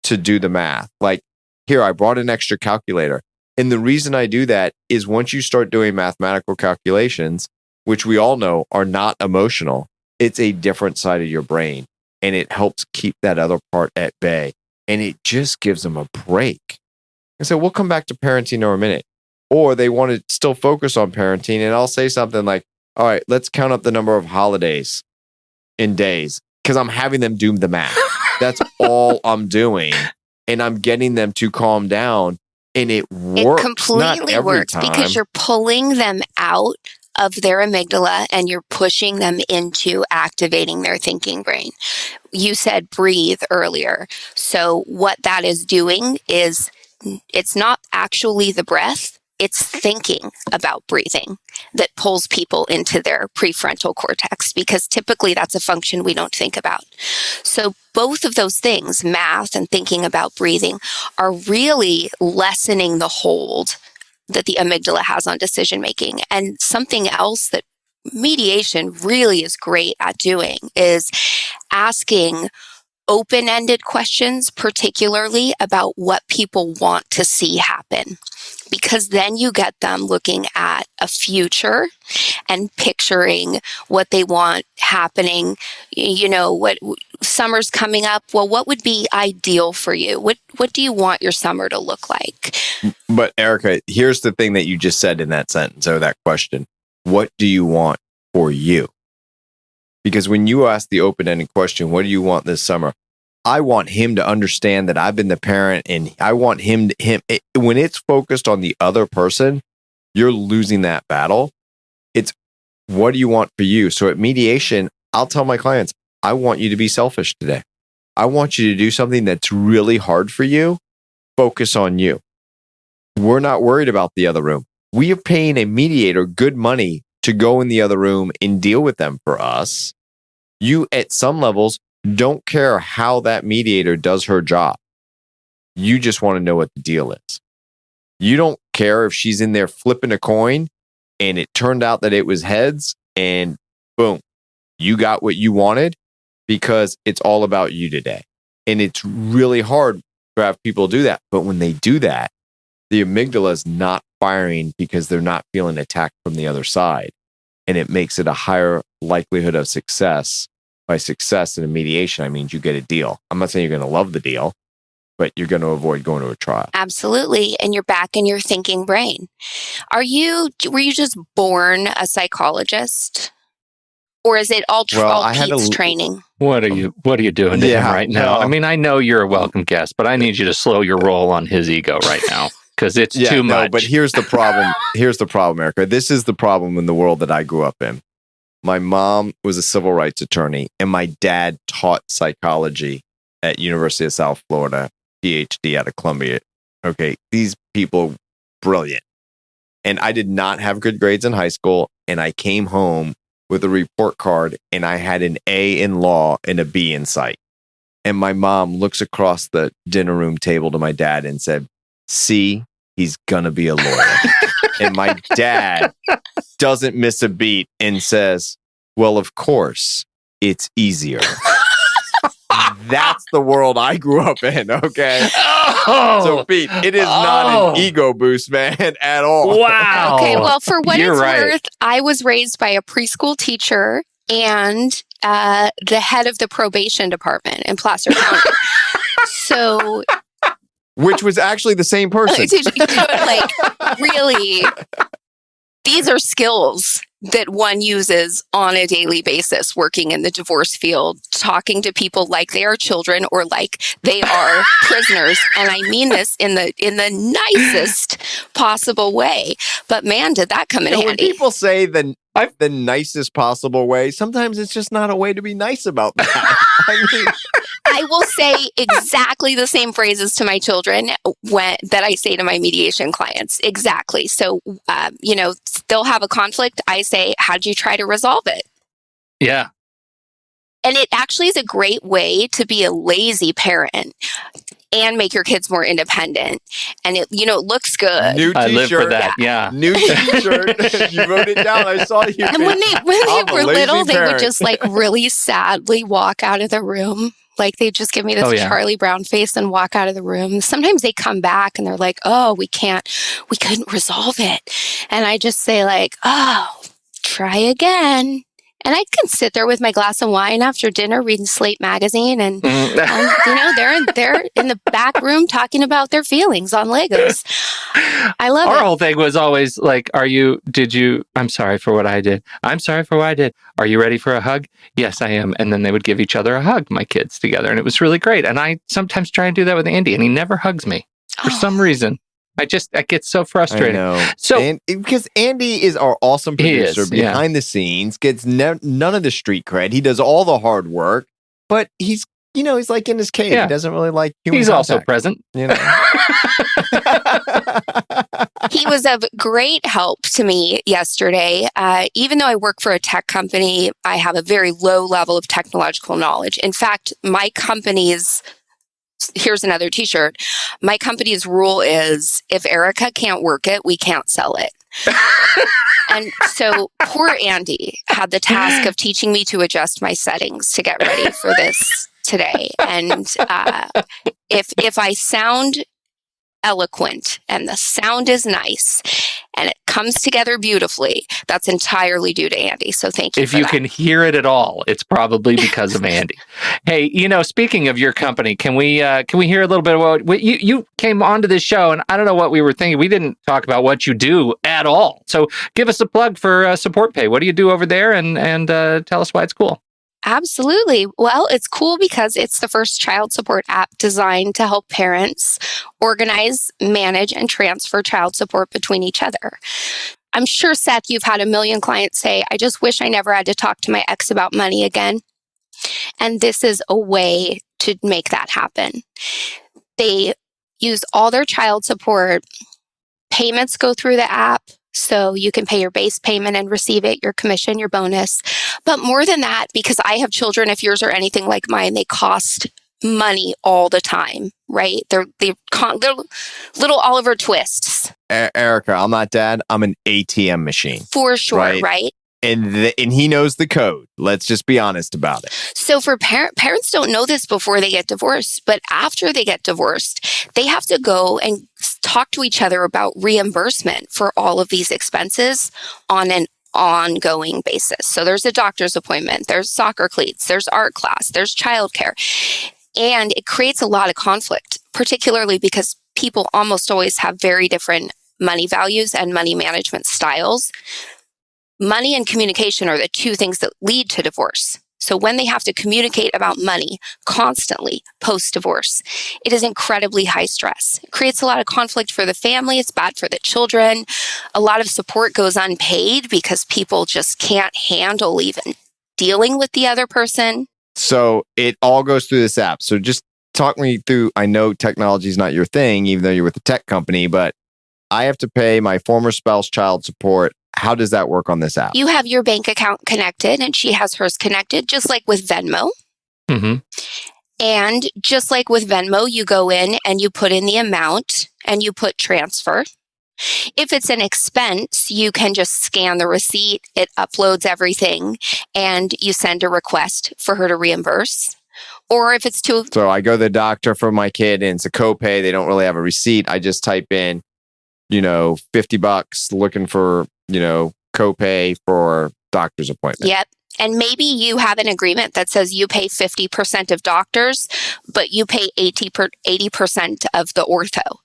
to do the math. Like, here, I brought an extra calculator. And the reason I do that is once you start doing mathematical calculations, which we all know are not emotional, it's a different side of your brain. And it helps keep that other part at bay. And it just gives them a break. And so we'll come back to parenting in a minute. Or they want to still focus on parenting. And I'll say something like, all right, let's count up the number of holidays in days. Because I'm having them do the math. That's all I'm doing. And I'm getting them to calm down. And it works. It completely works because you're pulling them out of their amygdala and you're pushing them into activating their thinking brain. You said breathe earlier. So what that is doing is it's not actually the breath. It's thinking about breathing that pulls people into their prefrontal cortex because typically that's a function we don't think about. So both of those things, math and thinking about breathing, are really lessening the hold that the amygdala has on decision making. And something else that mediation really is great at doing is asking open-ended questions, particularly about what people want to see happen. Because then you get them looking at a future and picturing what they want happening. You know, what summer's coming up. Well, what would be ideal for you? What do you want your summer to look like? But Erika, here's the thing that you just said in that sentence or that question. What do you want for you? Because when you ask the open-ended question, what do you want this summer? I want him to understand that I've been the parent and I want him when it's focused on the other person, you're losing that battle. It's what do you want for you? So at mediation, I'll tell my clients, I want you to be selfish today. I want you to do something that's really hard for you. Focus on you. We're not worried about the other room. We are paying a mediator good money to go in the other room and deal with them for us. You, at some levels, don't care how that mediator does her job. You just want to know what the deal is. You don't care if she's in there flipping a coin and it turned out that it was heads and boom, you got what you wanted, because it's all about you today. And it's really hard to have people do that. But when they do that, the amygdala is not firing because they're not feeling attacked from the other side. And it makes it a higher likelihood of success. By success in a mediation, I mean you get a deal. I'm not saying you're going to love the deal, but you're going to avoid going to a trial. Absolutely. And you're back in your thinking brain. Were you just born a psychologist? Or is it all Pete's training? What are you doing to him right now? I mean, I know you're a welcome guest, but I need you to slow your roll on his ego right now, because it's too much. But here's the problem. Here's the problem, Erika. This is the problem in the world that I grew up in. My mom was a civil rights attorney, and my dad taught psychology at University of South Florida, PhD out of Columbia. Okay, these people, brilliant. And I did not have good grades in high school, and I came home with a report card, and I had an A in law and a B in psych. And my mom looks across the dinner room table to my dad and said, "See, he's gonna be a lawyer." And my dad doesn't miss a beat and says, "Well, of course, it's easier." That's the world I grew up in, okay? Oh, so, Pete, it is not an ego boost, man, at all. Wow. Okay, well, for what You're it's right. worth, I was raised by a preschool teacher and the head of the probation department in Placer County. So... Which was actually the same person. Like, really, these are skills that one uses on a daily basis, working in the divorce field, talking to people like they are children or like they are prisoners. And I mean this in the nicest possible way. But man, did that come in handy. When people say the nicest possible way, sometimes it's just not a way to be nice about that. I will say exactly the same phrases to my children that I say to my mediation clients. Exactly. So, they'll have a conflict. I say, how'd you try to resolve it? Yeah. And it actually is a great way to be a lazy parent and make your kids more independent. And it looks good. New t-shirt. I live for that. Yeah. New t-shirt. You wrote it down. I saw you. And when they were little, they would just like really sadly walk out of the room. Like they'd just give me this Charlie Brown face and walk out of the room. Sometimes they come back and they're like, "Oh, we couldn't resolve it." And I just say like, "Oh, try again." And I can sit there with my glass of wine after dinner reading Slate magazine and they're in the back room talking about their feelings on Legos. I love it. Our whole thing was always like, I'm sorry for what I did. I'm sorry for what I did. Are you ready for a hug? Yes, I am. And then they would give each other a hug, my kids together. And it was really great. And I sometimes try and do that with Andy, and he never hugs me for some reason. I get so frustrated. I know. So because Andy is our awesome producer behind the scenes, gets none of the street cred. He does all the hard work, but he's like in his cave. Yeah. He doesn't really like human He's contact. Also present. He was of great help to me yesterday. Even though I work for a tech company, I have a very low level of technological knowledge. In fact, my company's here's another t-shirt. My company's rule is if Erika can't work it, we can't sell it. And so poor Andy had the task of teaching me to adjust my settings to get ready for this today. And if I sound eloquent and the sound is nice and it comes together beautifully, that's entirely due to Andy. So thank you. If you can hear it at all, it's probably because of Andy. Hey, speaking of your company, can we hear a little bit about what you came onto this show, and I don't know what we were thinking. We didn't talk about what you do at all. So give us a plug for SupportPay. What do you do over there, and tell us why it's cool. Absolutely. Well, it's cool because it's the first child support app designed to help parents organize, manage, and transfer child support between each other. I'm sure, Seth, you've had a million clients say, "I just wish I never had to talk to my ex about money again." And this is a way to make that happen. They use all their child support. Payments go through the app. So you can pay your base payment and receive it, your commission, your bonus. But more than that, because I have children, if yours are anything like mine, they cost money all the time, right? They're little Oliver Twists. Erica, I'm not dad. I'm an ATM machine. For sure, right? And he knows the code. Let's just be honest about it. So for parents don't know this before they get divorced, but after they get divorced, they have to go and talk to each other about reimbursement for all of these expenses on an ongoing basis. So there's a doctor's appointment, there's soccer cleats, there's art class, there's childcare. And it creates a lot of conflict, particularly because people almost always have very different money values and money management styles. Money and communication are the two things that lead to divorce. So when they have to communicate about money constantly post-divorce, it is incredibly high stress. It creates a lot of conflict for the family. It's bad for the children. A lot of support goes unpaid because people just can't handle even dealing with the other person. So it all goes through this app. So just talk me through, I know technology is not your thing, even though you're with a tech company, but I have to pay my former spouse child support. How does that work on this app? You have your bank account connected and she has hers connected, just like with Venmo. Mm-hmm. And just like with Venmo, you go in and you put in the amount and you put transfer. If it's an expense, you can just scan the receipt. It uploads everything and you send a request for her to reimburse. Or if it's too... So I go to the doctor for my kid and it's a copay. They don't really have a receipt. I just type in, $50 looking for, copay for doctor's appointment. Yep. And maybe you have an agreement that says you pay 50% of doctors, but you pay 80% of the ortho.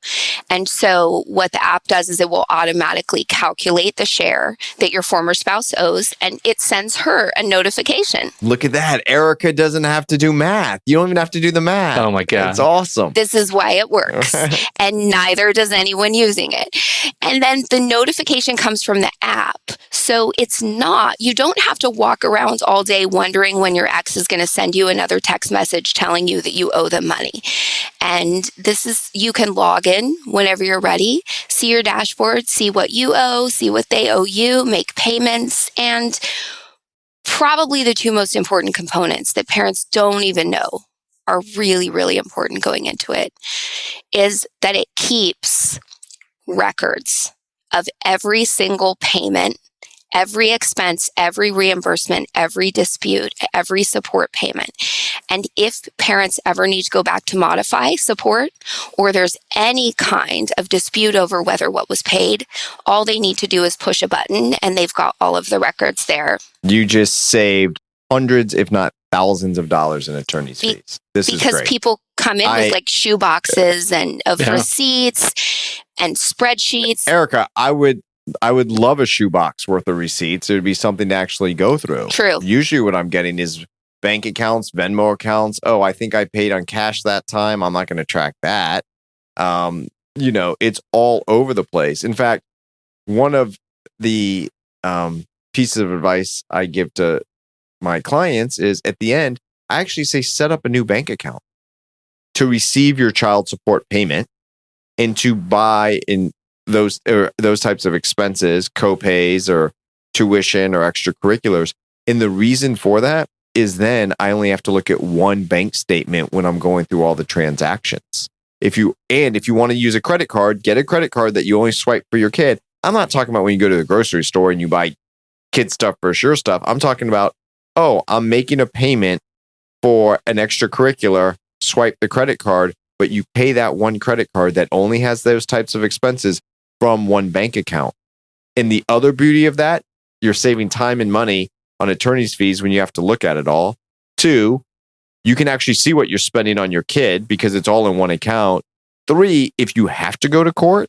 And so what the app does is it will automatically calculate the share that your former spouse owes, and it sends her a notification. Look at that. Erica doesn't have to do math. You don't even have to do the math. Oh my God. It's awesome. This is why it works. And neither does anyone using it. And then the notification comes from the app. So you don't have to walk around all day wondering when your ex is going to send you another text message telling you that you owe them money. And you can log in whenever you're ready, see your dashboard, see what you owe, see what they owe you, make payments. And probably the two most important components that parents don't even know are really, really important going into it is that it keeps records of every single payment, every expense, every reimbursement, every dispute, every support payment. And if parents ever need to go back to modify support, or there's any kind of dispute over whether what was paid, all they need to do is push a button and they've got all of the records there. You just saved hundreds, if not thousands of dollars in attorney's fees. This is great. Because people come in with like shoe boxes and receipts and spreadsheets. Erica, I would love a shoebox worth of receipts. It would be something to actually go through. True. Usually what I'm getting is bank accounts, Venmo accounts. Oh, I think I paid on cash that time. I'm not going to track that. It's all over the place. In fact, one of the pieces of advice I give to my clients is at the end, I actually say set up a new bank account to receive your child support payment and to buy in those types of expenses, copays or tuition or extracurriculars. And the reason for that is then I only have to look at one bank statement when I'm going through all the transactions. If you want to use a credit card, get a credit card that you only swipe for your kid. I'm not talking about when you go to the grocery store and you buy kid stuff versus your stuff. I'm talking about, I'm making a payment for an extracurricular, swipe the credit card, but you pay that one credit card that only has those types of expenses from one bank account. And the other beauty of that, you're saving time and money on attorney's fees when you have to look at it all. 2, you can actually see what you're spending on your kid because it's all in one account. 3, if you have to go to court,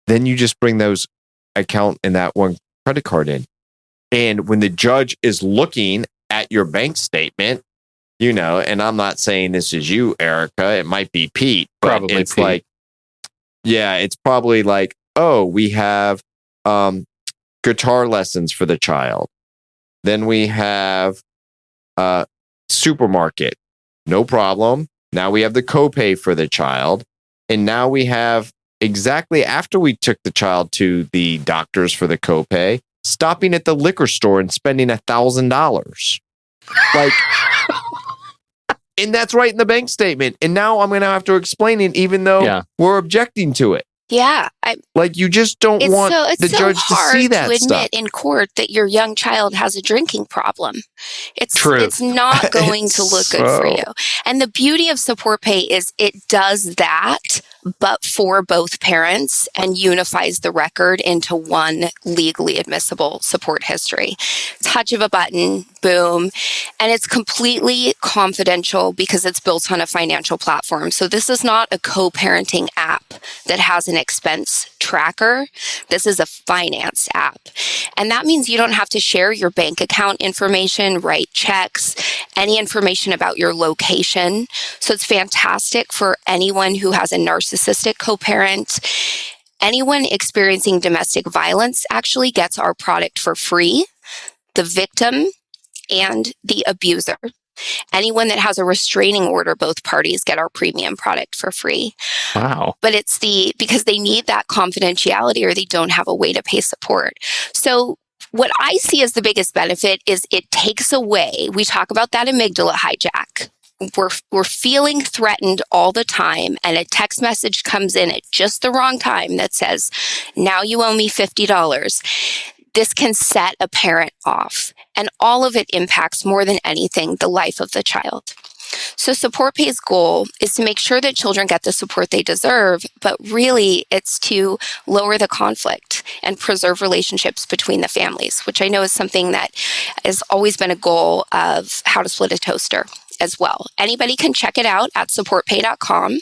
then you just bring those account and that one credit card in. And when the judge is looking at your bank statement, and I'm not saying this is you, Erica, it might be Pete, but Probably it's Pete. like, it's probably like, we have guitar lessons for the child. Then we have supermarket. No problem. Now we have the copay for the child. And now we have exactly after we took the child to the doctors for the copay, stopping at the liquor store and spending $1,000. Like, and that's right in the bank statement. And now I'm going to have to explain it, even though we're objecting to it. Yeah. Like, you just don't want the judge to see that to admit stuff. in court that your young child has a drinking problem. It's not going to look good for you. And the beauty of SupportPay is it does that, but for both parents, and unifies the record into one legally admissible support history. Touch of a button, boom. And it's completely confidential because it's built on a financial platform. So this is not a co-parenting app that has an expense tracker. This is a finance app. And that means you don't have to share your bank account information, write checks, any information about your location. So it's fantastic for anyone who has a narcissistic co-parent. Anyone experiencing domestic violence actually gets our product for free. The victim and the abuser. Anyone that has a restraining order, both parties get our premium product for free. Wow. But it's because they need that confidentiality or they don't have a way to pay support. So what I see as the biggest benefit is it takes away, we talk about that amygdala hijack. We're feeling threatened all the time, and a text message comes in at just the wrong time that says, now you owe me $50. This can set a parent off, and all of it impacts more than anything the life of the child. So SupportPay's goal is to make sure that children get the support they deserve, but really it's to lower the conflict and preserve relationships between the families, which I know is something that has always been a goal of How to Split a Toaster as well. Anybody can check it out at supportpay.com.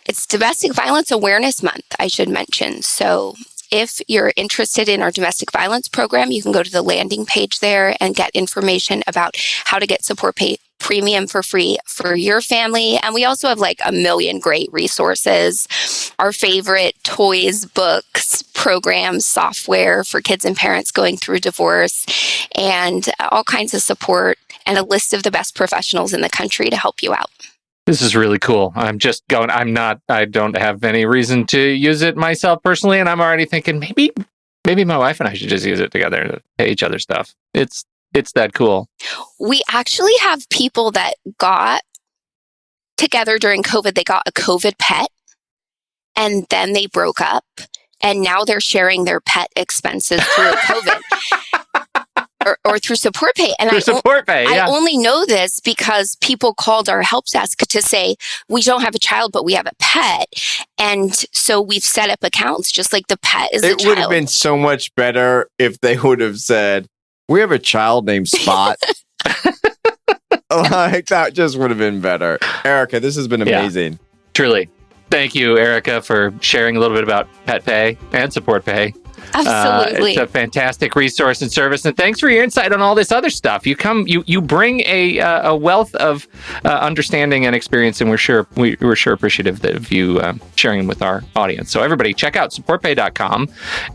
It's Domestic Violence Awareness Month, I should mention. So if you're interested in our domestic violence program, you can go to the landing page there and get information about how to get SupportPay Premium for free for your family. And we also have like a million great resources. Our favorite toys, books, programs, software for kids and parents going through divorce, and all kinds of support, and a list of the best professionals in the country to help you out. This is really cool. I don't have any reason to use it myself personally. And I'm already thinking maybe my wife and I should just use it together to pay each other stuff. It's that cool. We actually have people that got together during COVID. They got a COVID pet, and then they broke up, and now they're sharing their pet expenses through COVID. Or through SupportPay. And I only know this because people called our help desk to say, we don't have a child, but we have a pet. And so we've set up accounts just like the pet is a child. It would have been so much better if they would have said, we have a child named Spot. Like, that just would have been better. Erika, this has been amazing. Yeah, truly. Thank you, Erika, for sharing a little bit about PetPay and SupportPay. Absolutely. It's a fantastic resource and service. And thanks for your insight on all this other stuff. You bring a wealth of understanding and experience, and we're sure appreciative of you sharing them with our audience. So everybody, check out supportpay.com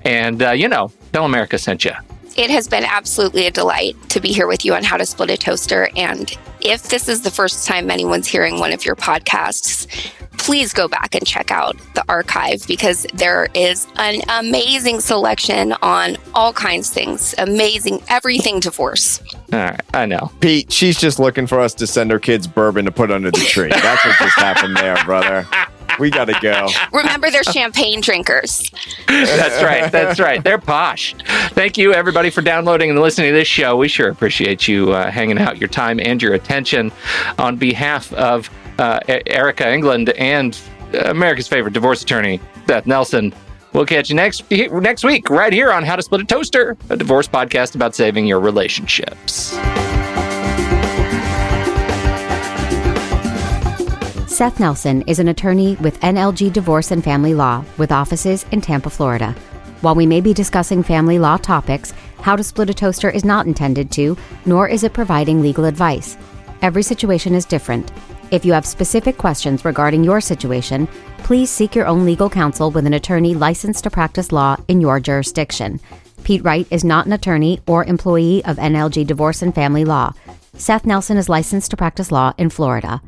and, tell America sent you. It has been absolutely a delight to be here with you on How to Split a Toaster. And if this is the first time anyone's hearing one of your podcasts, please go back and check out the archive, because there is an amazing selection on all kinds of things. Amazing, everything divorce. All right, I know. Pete, she's just looking for us to send her kids bourbon to put under the tree. That's what just happened there, brother. We got to go. Remember, they're champagne drinkers. That's right. They're posh. Thank you, everybody, for downloading and listening to this show. We sure appreciate you hanging out, your time and your attention. On behalf of Erika Englund and America's favorite divorce attorney, Beth Nelson, we'll catch you next week right here on How to Split a Toaster, a divorce podcast about saving your relationships. Seth Nelson is an attorney with NLG Divorce and Family Law with offices in Tampa, Florida. While we may be discussing family law topics, How to Split a Toaster is not intended to, nor is it providing legal advice. Every situation is different. If you have specific questions regarding your situation, please seek your own legal counsel with an attorney licensed to practice law in your jurisdiction. Pete Wright is not an attorney or employee of NLG Divorce and Family Law. Seth Nelson is licensed to practice law in Florida.